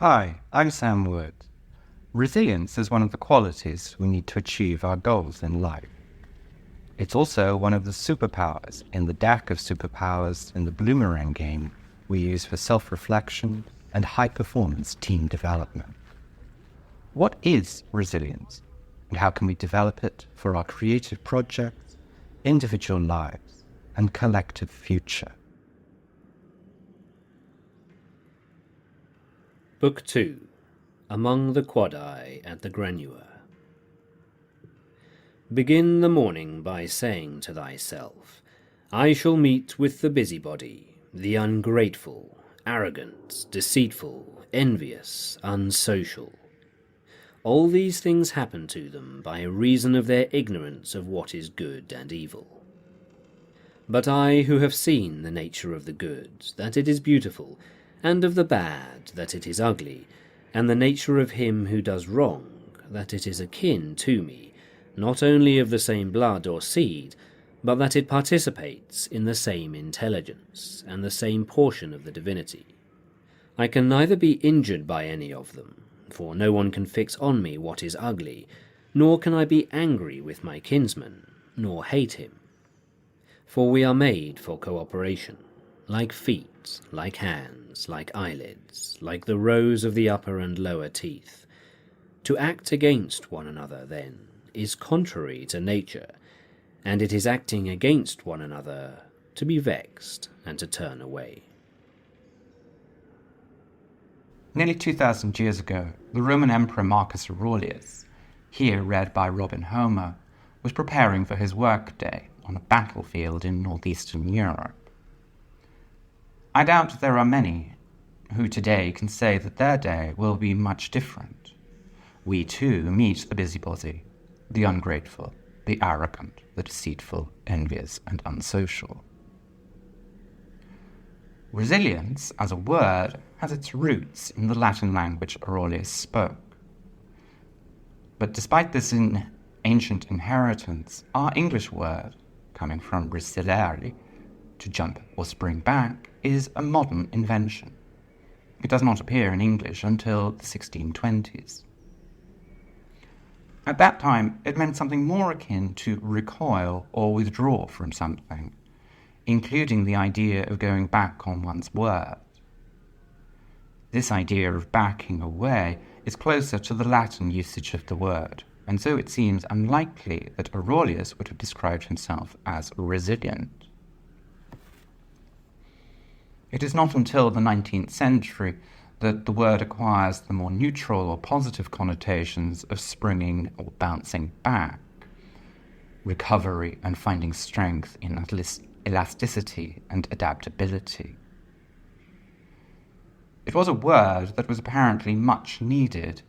Hi, I'm Sam Wood. Resilience is one of the qualities we need to achieve our goals in life. It's also one of the superpowers in the deck of superpowers in the Bloomerang game we use for self-reflection and high-performance team development. What is resilience, and how can we develop it for our creative projects, individual lives, and collective future? Book 2 Among the Quadi at the Granure. Begin the morning by saying to thyself, I shall meet with the busybody, the ungrateful, arrogant, deceitful, envious, unsocial. All these things happen to them by reason of their ignorance of what is good and evil. But I, who have seen the nature of the good, that it is beautiful, and of the bad, that it is ugly, and the nature of him who does wrong, that it is akin to me, not only of the same blood or seed, but that it participates in the same intelligence, and the same portion of the divinity. I can neither be injured by any of them, for no one can fix on me what is ugly, nor can I be angry with my kinsman, nor hate him. For we are made for cooperation, like feet, like hands, like eyelids, like the rows of the upper and lower teeth. To act against one another, then, is contrary to nature, and it is acting against one another to be vexed and to turn away. Nearly 2,000 years ago, the Roman Emperor Marcus Aurelius, here read by Robin Homer, was preparing for his workday on a battlefield in northeastern Europe. I doubt there are many who today can say that their day will be much different. We too meet the busybody, the ungrateful, the arrogant, the deceitful, envious, and unsocial. Resilience, as a word, has its roots in the Latin language Aurelius spoke. But despite this ancient inheritance, our English word, coming from resilere, to jump or spring back, is a modern invention. It does not appear in English until the 1620s. At that time, it meant something more akin to recoil or withdraw from something, including the idea of going back on one's word. This idea of backing away is closer to the Latin usage of the word, and so it seems unlikely that Aurelius would have described himself as resilient. It is not until the 19th century that the word acquires the more neutral or positive connotations of springing or bouncing back, recovery and finding strength in elasticity and adaptability. It was a word that was apparently much needed,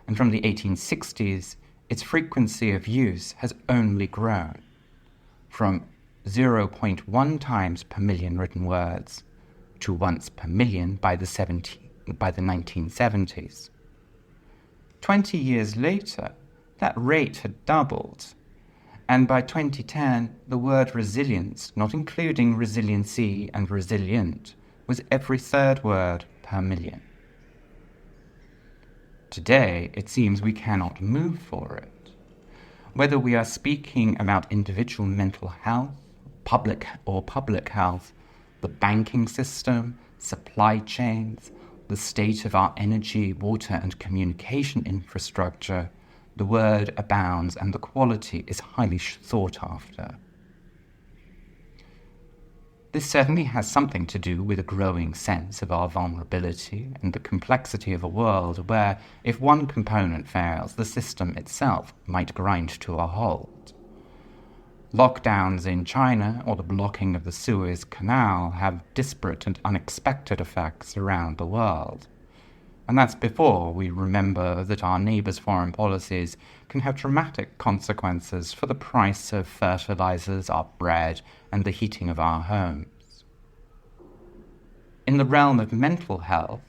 and from the 1860s, its frequency of use has only grown, from 0.1 times per million written words to once per million by the 1970s. 20 years later, that rate had doubled, and by 2010, the word resilience, not including resiliency and resilient, was every third word per million. Today, it seems we cannot move for it. Whether we are speaking about individual mental health, public health, the banking system, supply chains, the state of our energy, water, and communication infrastructure, the word abounds and the quality is highly sought after. This certainly has something to do with a growing sense of our vulnerability and the complexity of a world where, if one component fails, the system itself might grind to a halt. Lockdowns in China or the blocking of the Suez Canal have disparate and unexpected effects around the world. And that's before we remember that our neighbours' foreign policies can have dramatic consequences for the price of fertilizers, our bread, and the heating of our homes. In the realm of mental health,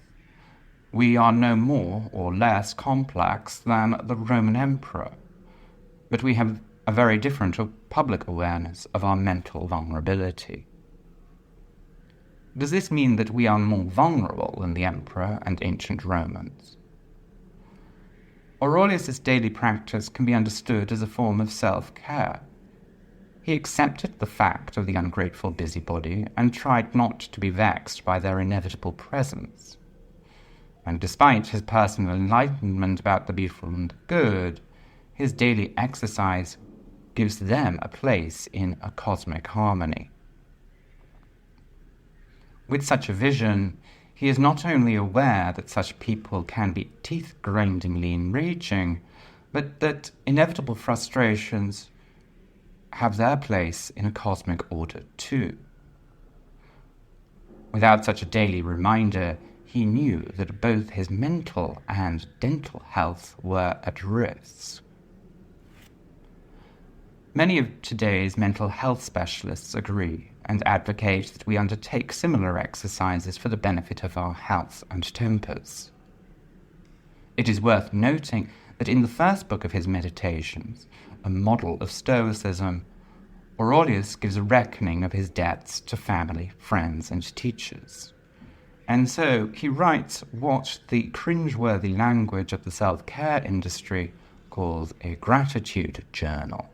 we are no more or less complex than the Roman Emperor, but we have a very different public awareness of our mental vulnerability. Does this mean that we are more vulnerable than the emperor and ancient Romans? Aurelius's daily practice can be understood as a form of self-care. He accepted the fact of the ungrateful busybody and tried not to be vexed by their inevitable presence. And despite his personal enlightenment about the beautiful and the good, his daily exercise gives them a place in a cosmic harmony. With such a vision, he is not only aware that such people can be teeth-grindingly enraging, but that inevitable frustrations have their place in a cosmic order too. Without such a daily reminder, he knew that both his mental and dental health were at risk. Many of today's mental health specialists agree and advocate that we undertake similar exercises for the benefit of our health and tempers. It is worth noting that in the first book of his Meditations, a model of Stoicism, Aurelius gives a reckoning of his debts to family, friends, and teachers. And so he writes what the cringeworthy language of the self-care industry calls a gratitude journal.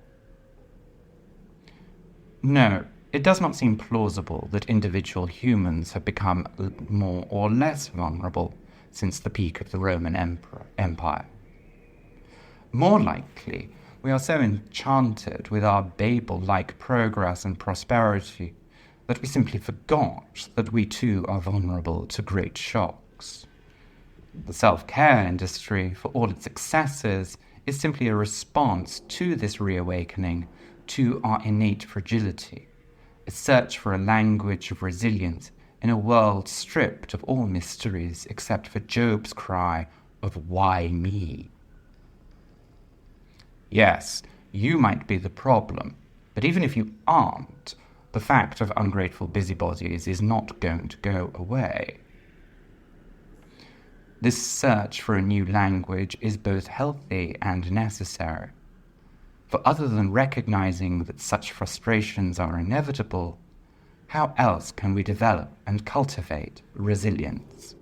No, it does not seem plausible that individual humans have become more or less vulnerable since the peak of the Roman Empire. More likely, we are so enchanted with our Babel-like progress and prosperity that we simply forgot that we too are vulnerable to great shocks. The self-care industry, for all its successes, is simply a response to this reawakening to our innate fragility, a search for a language of resilience in a world stripped of all mysteries except for Job's cry of "Why me?" Yes, you might be the problem, but even if you aren't, the fact of ungrateful busybodies is not going to go away. This search for a new language is both healthy and necessary. For other than recognizing that such frustrations are inevitable, how else can we develop and cultivate resilience?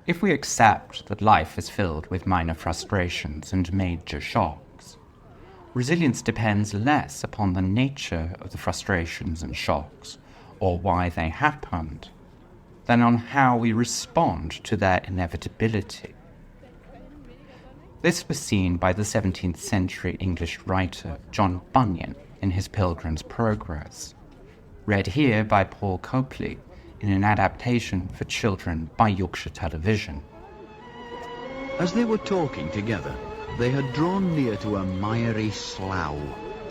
If we accept that life is filled with minor frustrations and major shocks, resilience depends less upon the nature of the frustrations and shocks, or why they happened, than on how we respond to their inevitability. This was seen by the 17th century English writer John Bunyan in his Pilgrim's Progress, read here by Paul Copley in an adaptation for children by Yorkshire Television. As they were talking together, they had drawn near to a miry slough,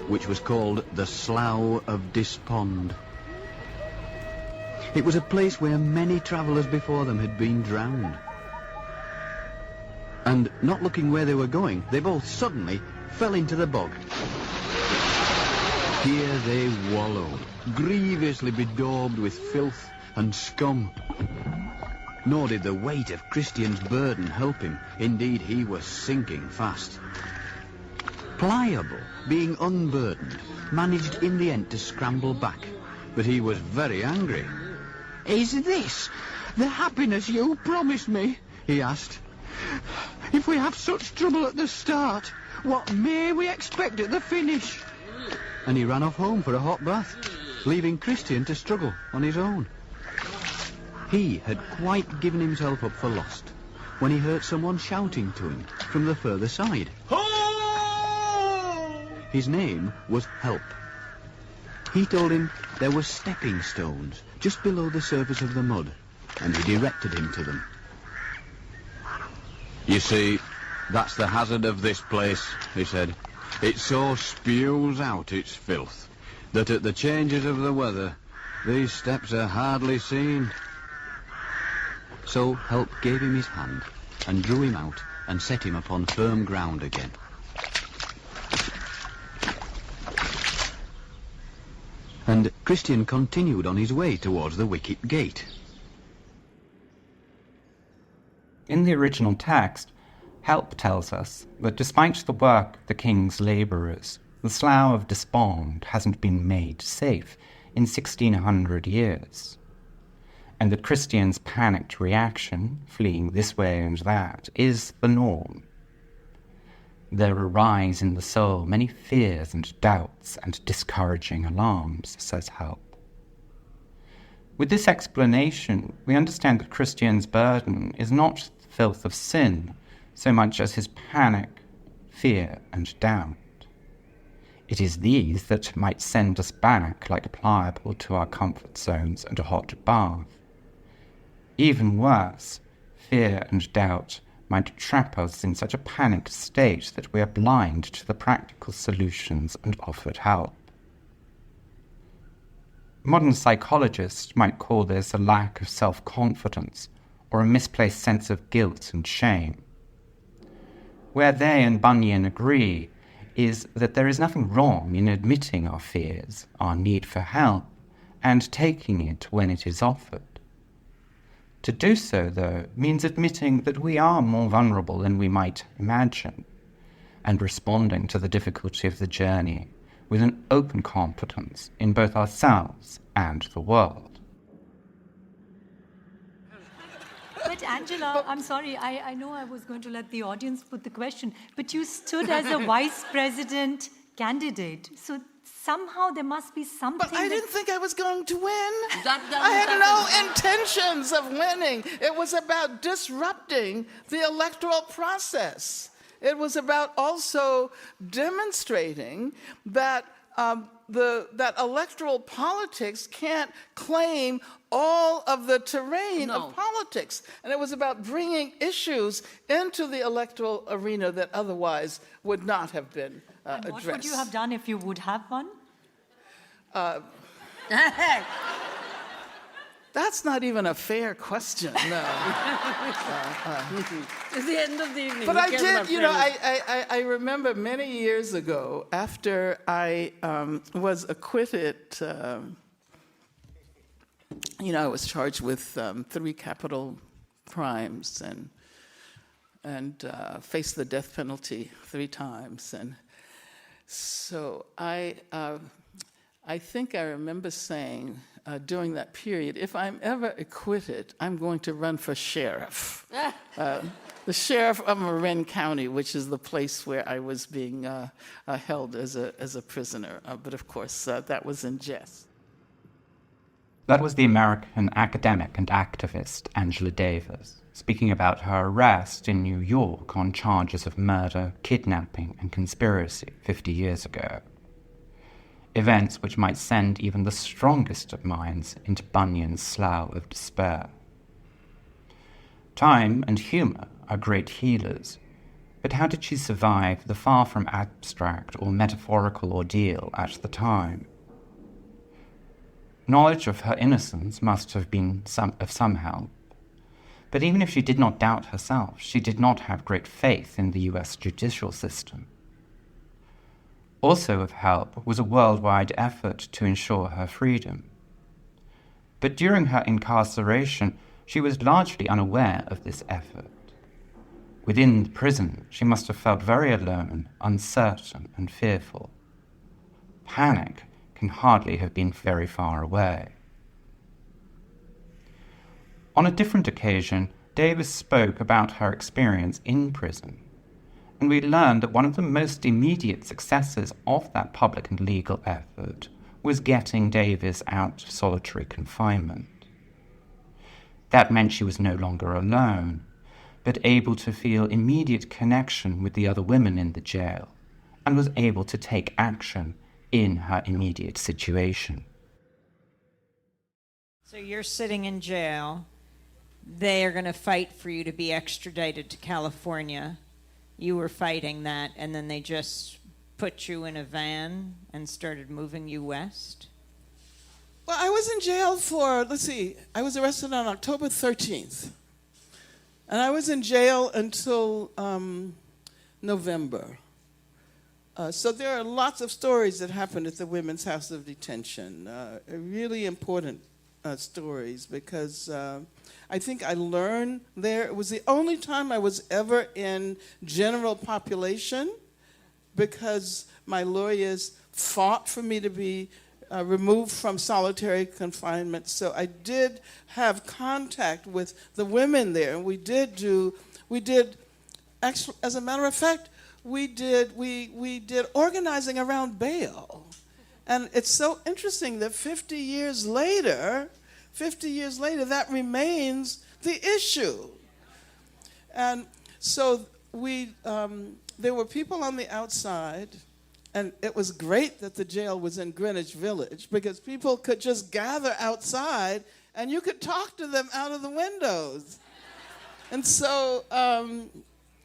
which was called the Slough of Despond. It was a place where many travellers before them had been drowned. And, not looking where they were going, they both suddenly fell into the bog. Here they wallowed, grievously bedaubed with filth and scum. Nor did the weight of Christian's burden help him. Indeed, he was sinking fast. Pliable, being unburdened, managed in the end to scramble back, but he was very angry. "Is this the happiness you promised me?" he asked. "If we have such trouble at the start, what may we expect at the finish?" And he ran off home for a hot bath, leaving Christian to struggle on his own. He had quite given himself up for lost when he heard someone shouting to him from the further side. His name was Help. He told him there were stepping stones just below the surface of the mud, and he directed him to them. "You see, that's the hazard of this place," he said. "It so spews out its filth that at the changes of the weather, these steps are hardly seen." So Help gave him his hand and drew him out and set him upon firm ground again. And Christian continued on his way towards the wicket gate. In the original text, Help tells us that despite the work of the king's labourers, the Slough of Despond hasn't been made safe in 1600 years, and that Christian's panicked reaction, fleeing this way and that, is the norm. There arise in the soul many fears and doubts and discouraging alarms, says Help. With this explanation, we understand that Christian's burden is not the filth of sin, so much as his panic, fear, and doubt. It is these that might send us back like Pliable to our comfort zones and a hot bath. Even worse, fear and doubt might trap us in such a panicked state that we are blind to the practical solutions and offered help. Modern psychologists might call this a lack of self-confidence or a misplaced sense of guilt and shame. Where they and Bunyan agree is that there is nothing wrong in admitting our fears, our need for help, and taking it when it is offered. To do so, though, means admitting that we are more vulnerable than we might imagine, and responding to the difficulty of the journey with an open confidence in both ourselves and the world. But Angela, I'm sorry, I know I was going to let the audience put the question, but you stood as a vice president candidate, so somehow there must be something. But I didn't think I was going to win. I had no intentions of winning. It was about disrupting the electoral process. It was about also demonstrating that that electoral politics can't claim all of the terrain of politics. And it was about bringing issues into the electoral arena that otherwise would not have been addressed. What would you have done if you would have won? That's not even a fair question, no. It's the end of the evening. But I did, I remember many years ago, after I was acquitted, I was charged with 3 capital crimes and faced the death penalty 3 times. And so I think I remember saying during that period, if I'm ever acquitted, I'm going to run for sheriff. The sheriff of Marin County, which is the place where I was being held as a prisoner. But of course, that was in jest. That was the American academic and activist Angela Davis, speaking about her arrest in New York on charges of murder, kidnapping, and conspiracy 50 years ago. Events which might send even the strongest of minds into Bunyan's slough of despair. Time and humour are great healers, but how did she survive the far from abstract or metaphorical ordeal at the time? Knowledge of her innocence must have been of some help, but even if she did not doubt herself, she did not have great faith in the US judicial system. Also of help was a worldwide effort to ensure her freedom. But during her incarceration, she was largely unaware of this effort. Within the prison, she must have felt very alone, uncertain, and fearful. Panic can hardly have been very far away. On a different occasion, Davis spoke about her experience in prison, and we learned that one of the most immediate successes of that public and legal effort was getting Davis out of solitary confinement. That meant she was no longer alone, but able to feel immediate connection with the other women in the jail, and was able to take action in her immediate situation. So you're sitting in jail. They are going to fight for you to be extradited to California. You were fighting that, and then they just put you in a van and started moving you west? Well, I was in jail for, I was arrested on October 13th. And I was in jail until November. So there are lots of stories that happened at the Women's House of Detention, really important stories, because I think I learned there. It was the only time I was ever in general population, because my lawyers fought for me to be removed from solitary confinement. So I did have contact with the women there, and we did, actually, as a matter of fact, we did organizing around bail. And it's so interesting that 50 years later, that remains the issue. And so there were people on the outside, and it was great that the jail was in Greenwich Village, because people could just gather outside and you could talk to them out of the windows. And so,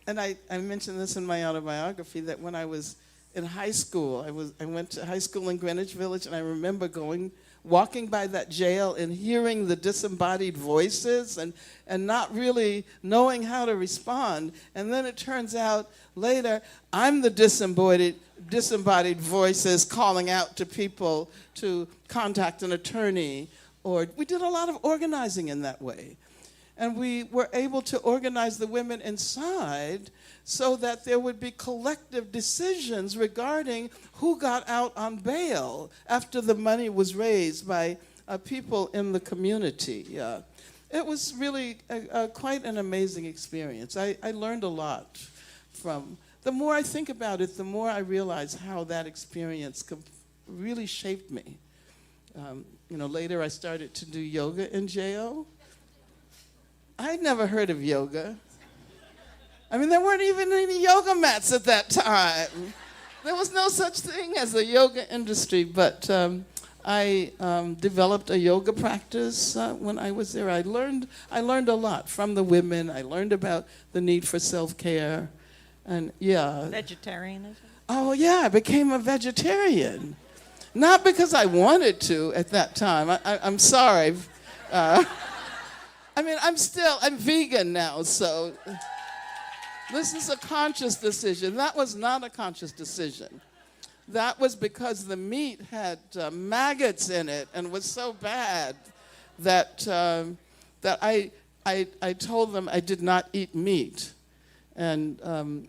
and I mentioned this in my autobiography, that when I was in high school, I went to high school in Greenwich Village, and I remember walking by that jail and hearing the disembodied voices and not really knowing how to respond. And then it turns out later, I'm the disembodied voices calling out to people to contact an attorney. Or we did a lot of organizing in that way. And we were able to organize the women inside so that there would be collective decisions regarding who got out on bail after the money was raised by people in the community. It was really quite an amazing experience. I learned a lot from. The more I think about it, the more I realize how that experience really shaped me. Later I started to do yoga in jail. I'd never heard of yoga. I mean, there weren't even any yoga mats at that time. There was no such thing as a yoga industry, but I developed a yoga practice when I was there. I learned a lot from the women. I learned about the need for self-care, and Vegetarianism? Oh yeah, I became a vegetarian. Not because I wanted to at that time. I'm sorry. I'm vegan now, so this is a conscious decision. That was not a conscious decision. That was because the meat had maggots in it and was so bad that I told them I did not eat meat. And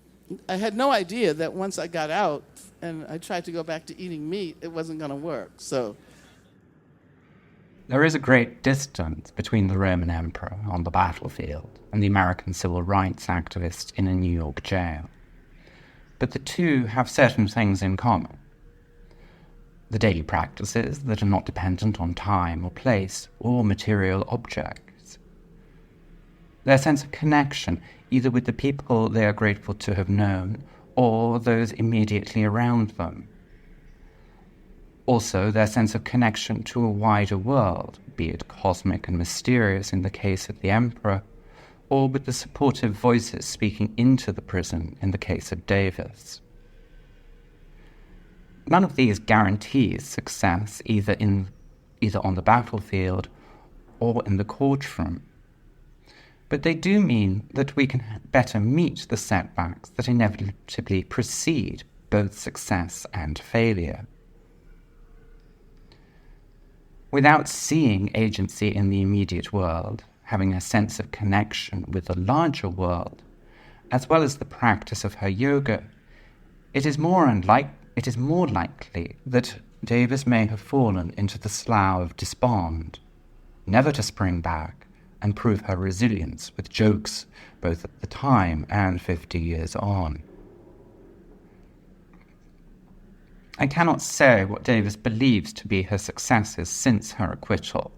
I had no idea that once I got out and I tried to go back to eating meat, it wasn't going to work. So. There is a great distance between the Roman emperor on the battlefield and the American civil rights activist in a New York jail. But the two have certain things in common. The daily practices that are not dependent on time or place or material objects. Their sense of connection, either with the people they are grateful to have known or those immediately around them. Also, their sense of connection to a wider world, be it cosmic and mysterious in the case of the emperor, or with the supportive voices speaking into the prison in the case of Davis. None of these guarantees success either on the battlefield or in the courtroom, but they do mean that we can better meet the setbacks that inevitably precede both success and failure. Without seeing agency in the immediate world, having a sense of connection with the larger world, as well as the practice of her yoga, it is more likely that Davis may have fallen into the slough of despond, never to spring back and prove her resilience with jokes both at the time and 50 years on. I cannot say what Davis believes to be her successes since her acquittal,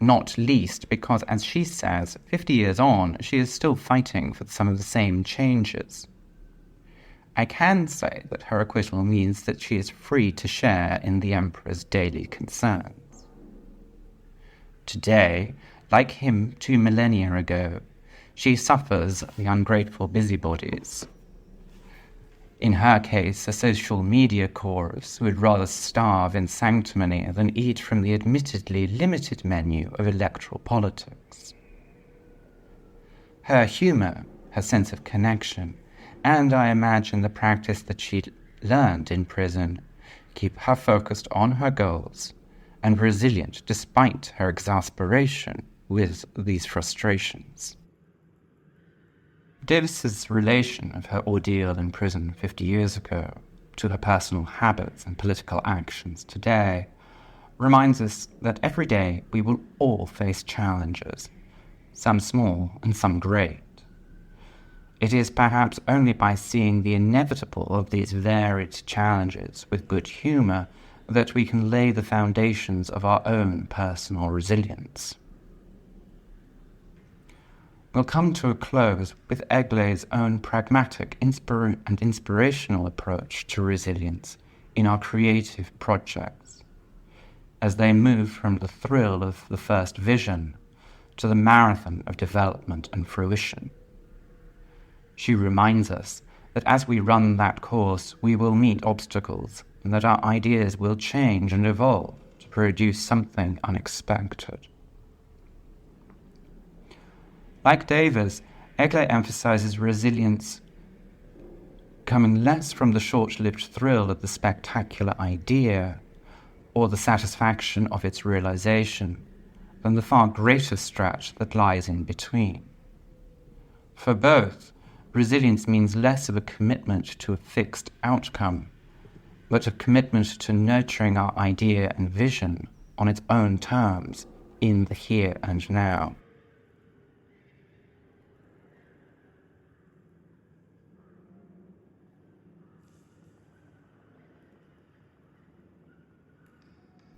not least because, as she says, 50 years on, she is still fighting for some of the same changes. I can say that her acquittal means that she is free to share in the Emperor's daily concerns. Today, like him 2 millennia ago, she suffers the ungrateful busybodies. In her case, a social media chorus would rather starve in sanctimony than eat from the admittedly limited menu of electoral politics. Her humour, her sense of connection, and I imagine the practice that she learned in prison keep her focused on her goals and resilient despite her exasperation with these frustrations. Davis's relation of her ordeal in prison 50 years ago to her personal habits and political actions today reminds us that every day we will all face challenges, some small and some great. It is perhaps only by seeing the inevitable of these varied challenges with good humour that we can lay the foundations of our own personal resilience. We'll come to a close with Egle's own pragmatic and inspirational approach to resilience in our creative projects, as they move from the thrill of the first vision to the marathon of development and fruition. She reminds us that as we run that course, we will meet obstacles and that our ideas will change and evolve to produce something unexpected. Like Davis, Egle emphasizes resilience coming less from the short-lived thrill of the spectacular idea or the satisfaction of its realization than the far greater stretch that lies in between. For both, resilience means less of a commitment to a fixed outcome, but a commitment to nurturing our idea and vision on its own terms in the here and now.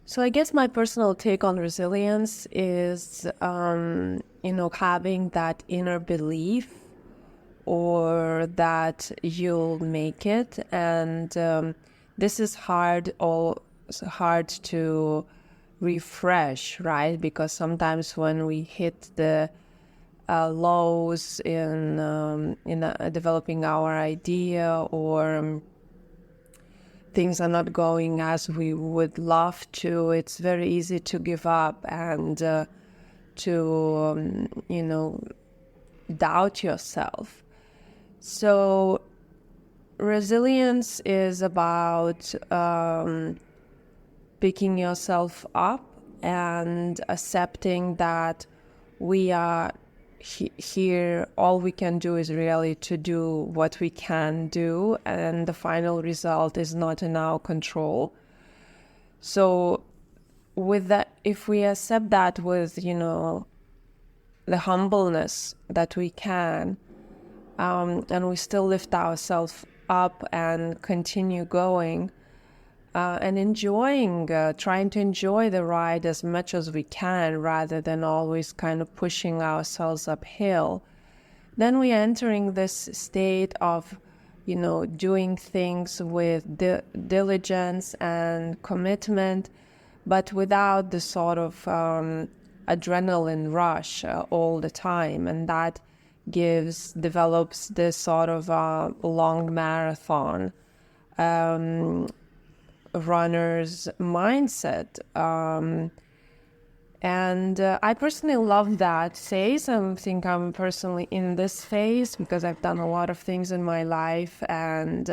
So I guess my personal take on resilience is, having that inner belief or that you'll make it. And this is hard to refresh, right? Because sometimes when we hit the lows in developing our idea or things are not going as we would love to, it's very easy to give up and to doubt yourself. So resilience is about picking yourself up and accepting that we are here, all we can do is really to do what we can do, and the final result is not in our control. So with that, if we accept that with, the humbleness that we can, and we still lift ourselves up and continue going, and enjoying, trying to enjoy the ride as much as we can rather than always kind of pushing ourselves uphill, then we're entering this state of, doing things with diligence and commitment, but without the sort of adrenaline rush all the time. And that develops this sort of long marathon runner's mindset. And I personally love that phase. I think I'm personally in this phase because I've done a lot of things in my life, and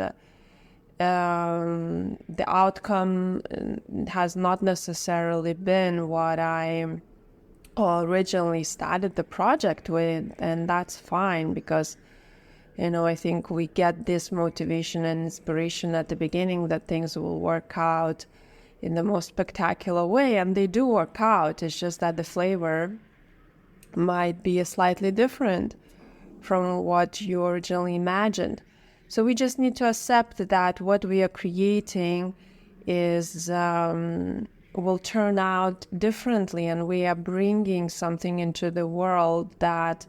the outcome has not necessarily been what I originally started the project with, and that's fine because I think we get this motivation and inspiration at the beginning that things will work out in the most spectacular way, and they do work out. It's just that the flavor might be slightly different from what you originally imagined. So we just need to accept that what we are creating is will turn out differently, and we are bringing something into the world that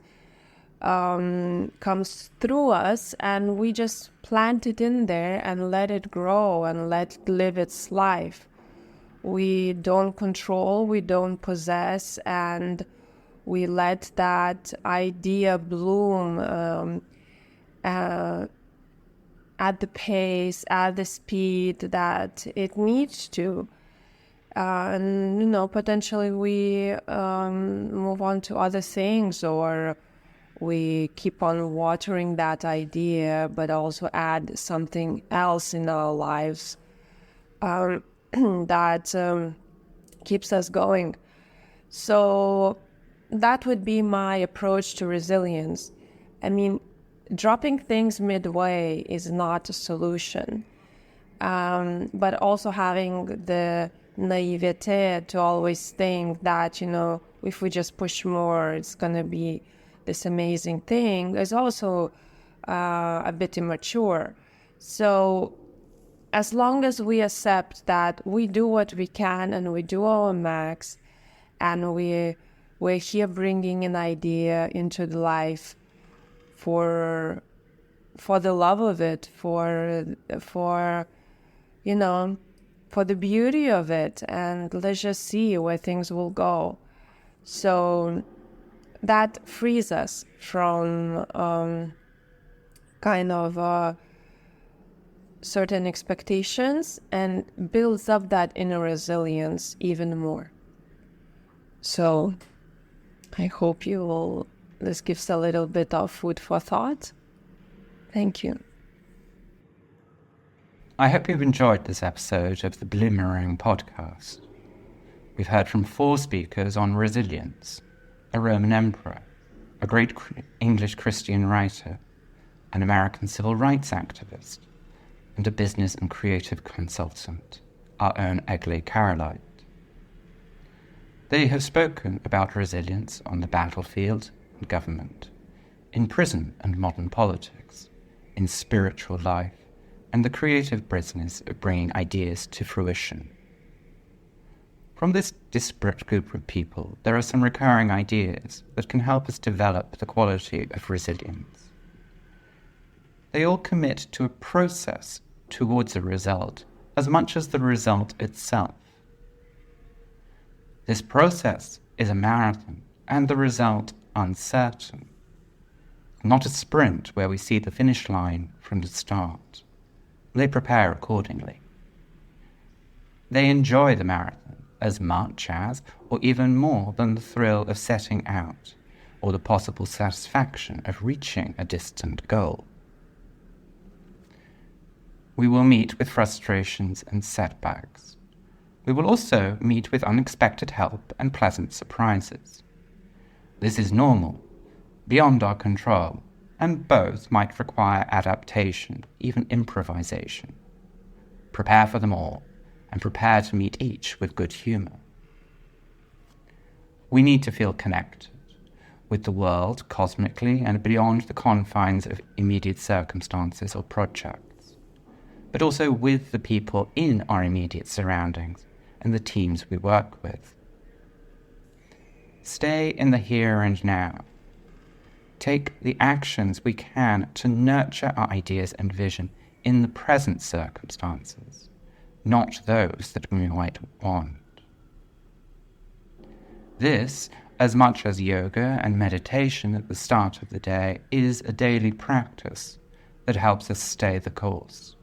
comes through us, and we just plant it in there and let it grow and let it live its life. We don't control, we don't possess, and we let that idea bloom at the pace, at the speed that it needs to. And, potentially we move on to other things, or we keep on watering that idea, but also add something else in our lives that keeps us going. So that would be my approach to resilience. I mean, dropping things midway is not a solution, but also having the naivete to always think that, if we just push more, it's going to be this amazing thing is also a bit immature. So as long as we accept that we do what we can and we do our max, and we're here bringing an idea into the life for the love of it, for the beauty of it, and let's just see where things will go. So that frees us from certain expectations and builds up that inner resilience even more. So I hope this gives a little bit of food for thought. Thank you. I hope you've enjoyed this episode of the Bloomerang podcast. We've heard from 4 speakers on resilience: a Roman emperor, a great English Christian writer, an American civil rights activist, and a business and creative consultant, our own Eglė Karolait. They have spoken about resilience on the battlefield and government, in prison and modern politics, in spiritual life, and the creative business of bringing ideas to fruition. From this disparate group of people, there are some recurring ideas that can help us develop the quality of resilience. They all commit to a process towards a result as much as the result itself. This process is a marathon, and the result uncertain. Not a sprint where we see the finish line from the start. They prepare accordingly. They enjoy the marathon as much as, or even more than, the thrill of setting out, or the possible satisfaction of reaching a distant goal. We will meet with frustrations and setbacks. We will also meet with unexpected help and pleasant surprises. This is normal, beyond our control, and both might require adaptation, even improvisation. Prepare for them all, and prepare to meet each with good humor. We need to feel connected with the world cosmically and beyond the confines of immediate circumstances or projects, but also with the people in our immediate surroundings and the teams we work with. Stay in the here and now. Take the actions we can to nurture our ideas and vision in the present circumstances, not those that we might want. This, as much as yoga and meditation at the start of the day, is a daily practice that helps us stay the course.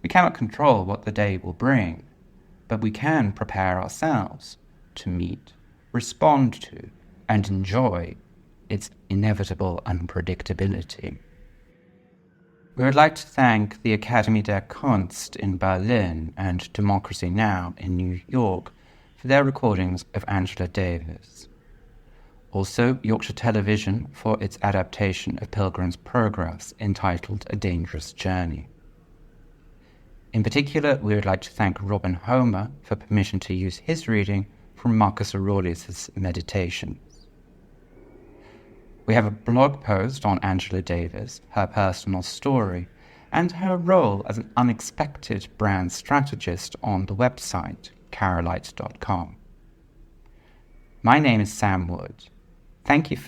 We cannot control what the day will bring, but we can prepare ourselves to meet, respond to, and enjoy its inevitable unpredictability. We would like to thank the Akademie der Kunst in Berlin and Democracy Now! In New York for their recordings of Angela Davis. Also, Yorkshire Television for its adaptation of Pilgrim's Progress entitled A Dangerous Journey. In particular, we would like to thank Robin Homer for permission to use his reading from Marcus Aurelius' Meditations. We have a blog post on Angela Davis, her personal story, and her role as an unexpected brand strategist on the website karolait.com. My name is Sam Wood. Thank you for